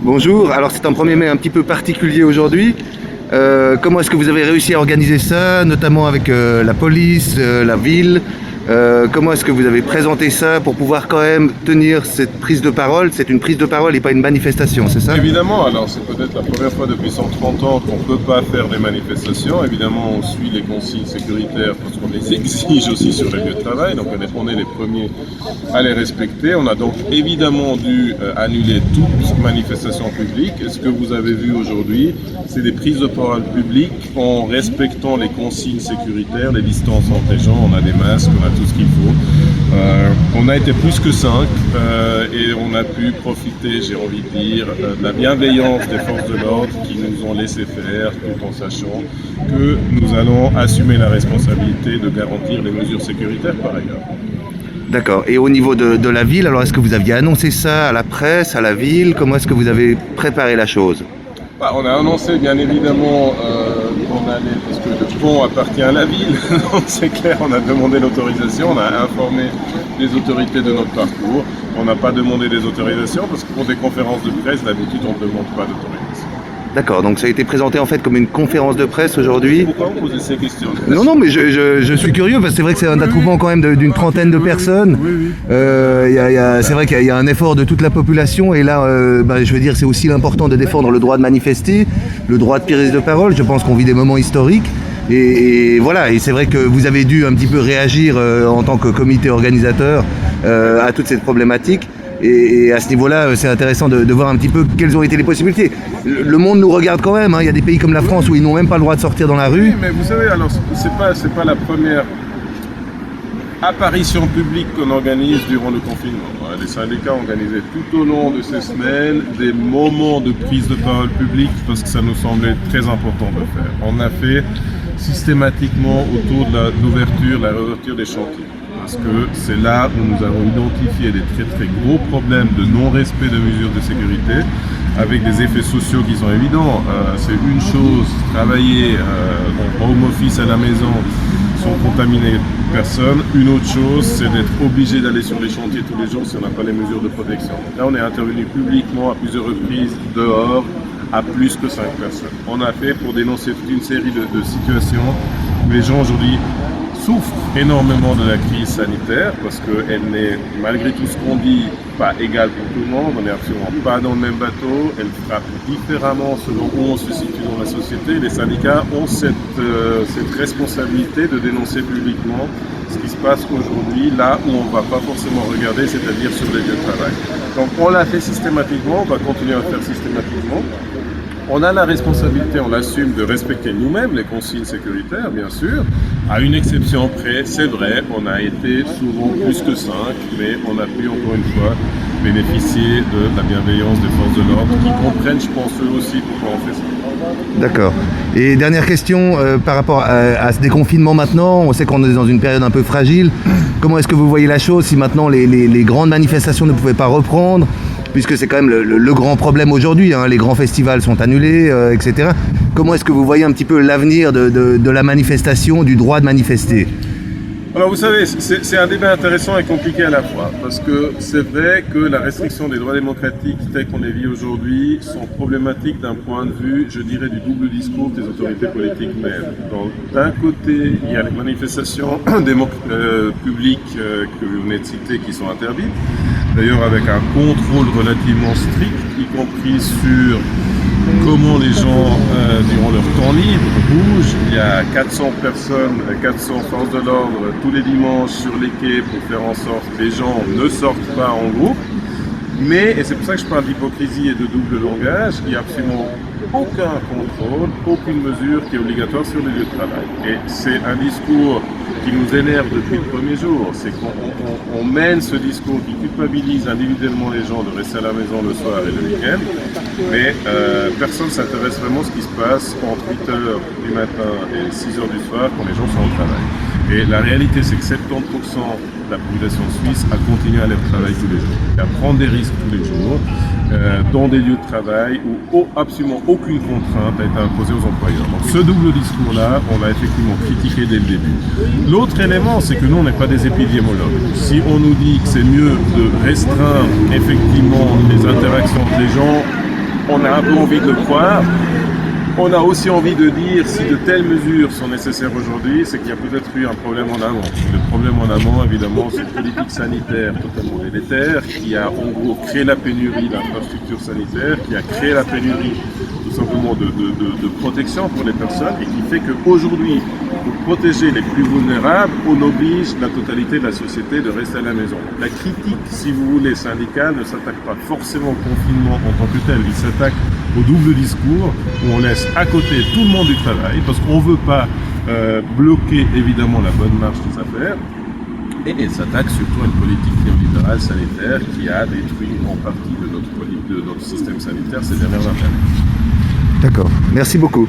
Bonjour, alors c'est un 1er mai un petit peu particulier aujourd'hui. Comment est-ce que vous avez réussi à organiser ça, notamment avec la police, la ville? Comment est-ce que vous avez présenté ça pour pouvoir quand même tenir cette prise de parole? C'est une prise de parole et pas une manifestation, c'est ça? Évidemment, alors c'est peut-être la première fois depuis 130 ans qu'on ne peut pas faire des manifestations. Évidemment, on suit les consignes sécuritaires parce qu'on les exige aussi sur les lieux de travail, donc on est les premiers à les respecter. On a donc évidemment dû annuler toute manifestation publique. Et ce que vous avez vu aujourd'hui, c'est des prises de parole publiques en respectant les consignes sécuritaires, les distances entre les gens, on a des masques, on a tout ce qu'il faut. On a été plus que 5 et on a pu profiter, j'ai envie de dire, de la bienveillance des forces de l'ordre qui nous ont laissé faire tout en sachant que nous allons assumer la responsabilité de garantir les mesures sécuritaires par ailleurs. D'accord. Et au niveau de la ville, alors est-ce que vous aviez annoncé ça à la presse, à la ville? Comment est-ce que vous avez préparé la chose? On a annoncé bien évidemment qu'on allait, parce que le pont appartient à la ville, donc c'est clair, on a demandé l'autorisation, on a informé les autorités de notre parcours. On n'a pas demandé des autorisations parce que pour des conférences de presse, d'habitude on ne demande pas d'autorisation. D'accord, donc ça a été présenté en fait comme une conférence de presse aujourd'hui. Pourquoi vous posez ces questions? Non, mais je suis curieux parce que c'est vrai que c'est un attroupement quand même d'une trentaine de personnes. C'est vrai qu'il y a un effort de toute la population et là, je veux dire, c'est aussi important de défendre le droit de manifester, le droit de prise de parole. Je pense qu'on vit des moments historiques. Et voilà, et c'est vrai que vous avez dû un petit peu réagir en tant que comité organisateur à toute cette problématique. Et à ce niveau-là, c'est intéressant de voir un petit peu quelles ont été les possibilités. Le monde nous regarde quand même, hein. Il y a des pays comme la France où ils n'ont même pas le droit de sortir dans la rue. Oui, mais vous savez, alors c'est pas la première apparition publique qu'on organise durant le confinement. Les syndicats ont organisé tout au long de ces semaines des moments de prise de parole publique parce que ça nous semblait très important de faire. On a fait systématiquement autour de la réouverture des chantiers. Parce que c'est là où nous avons identifié des très très gros problèmes de non-respect de mesures de sécurité avec des effets sociaux qui sont évidents. C'est une chose, travailler en home office à la maison sans contaminer personne. Une autre chose, c'est d'être obligé d'aller sur les chantiers tous les jours si on n'a pas les mesures de protection. Là, on est intervenu publiquement à plusieurs reprises dehors à plus que 5 personnes. On a fait pour dénoncer toute une série de situations où les gens aujourd'hui souffrent énormément de la crise sanitaire parce qu'elle n'est, malgré tout ce qu'on dit, pas égale pour tout le monde. On n'est absolument pas dans le même bateau. Elle frappe différemment selon où on se situe dans la société. Les syndicats ont cette responsabilité de dénoncer publiquement ce qui se passe aujourd'hui, là où on ne va pas forcément regarder, c'est-à-dire sur les lieux de travail. Donc on l'a fait systématiquement, on va continuer à le faire systématiquement. On a la responsabilité, on l'assume, de respecter nous-mêmes les consignes sécuritaires, bien sûr. À une exception près, c'est vrai, on a été souvent plus que 5, mais on a pu encore une fois bénéficier de la bienveillance des forces de l'ordre qui comprennent, je pense, eux aussi pourquoi on fait ça. D'accord. Et dernière question, par rapport à ce déconfinement maintenant, on sait qu'on est dans une période un peu fragile. Comment est-ce que vous voyez la chose si maintenant les grandes manifestations ne pouvaient pas reprendre, puisque c'est quand même le grand problème aujourd'hui, hein, les grands festivals sont annulés, etc. Comment est-ce que vous voyez un petit peu l'avenir de la manifestation, du droit de manifester? Alors vous savez, c'est un débat intéressant et compliqué à la fois, parce que c'est vrai que la restriction des droits démocratiques tels qu'on les vit aujourd'hui sont problématiques d'un point de vue, je dirais, du double discours des autorités politiques mêmes. D'un côté, il y a les manifestations publiques que vous venez de citer qui sont interdites, d'ailleurs avec un contrôle relativement strict, y compris sur comment les gens, durant leur temps libre, bougent. Il y a 400 personnes, 400 forces de l'ordre tous les dimanches sur les quais pour faire en sorte que les gens ne sortent pas en groupe. Mais, et c'est pour ça que je parle d'hypocrisie et de double langage, il n'y a absolument aucun contrôle, aucune mesure qui est obligatoire sur les lieux de travail. Et c'est un discours qui nous énerve depuis le premier jour. C'est qu'on mène ce discours qui culpabilise individuellement les gens de rester à la maison le soir et le week-end, mais personne ne s'intéresse vraiment à ce qui se passe entre 8h du matin et 6h du soir quand les gens sont au travail. Et la réalité, c'est que 70% de la population suisse a continué à aller au travail tous les jours, à prendre des risques tous les jours, dans des lieux de travail où absolument aucune contrainte a été imposée aux employeurs. Donc ce double discours-là, on l'a effectivement critiqué dès le début. L'autre élément, c'est que nous, on n'est pas des épidémiologues. Si on nous dit que c'est mieux de restreindre effectivement les interactions entre les gens, on a un peu envie de le croire. On a aussi envie de dire si de telles mesures sont nécessaires aujourd'hui, c'est qu'il y a peut-être eu un problème en amont. Le problème en amont, évidemment, c'est une politique sanitaire totalement délétère qui a en gros créé la pénurie d'infrastructures sanitaires, qui a créé la pénurie tout simplement de protection pour les personnes et qui fait qu'aujourd'hui, pour protéger les plus vulnérables, on oblige la totalité de la société de rester à la maison. La critique, si vous voulez, syndicale ne s'attaque pas forcément au confinement en tant que tel, il s'attaque au double discours où on laisse à côté tout le monde du travail parce qu'on ne veut pas bloquer évidemment la bonne marche des affaires et il s'attaque surtout à une politique néolibérale sanitaire qui a détruit en partie de notre système sanitaire ces dernières années. D'accord, merci beaucoup.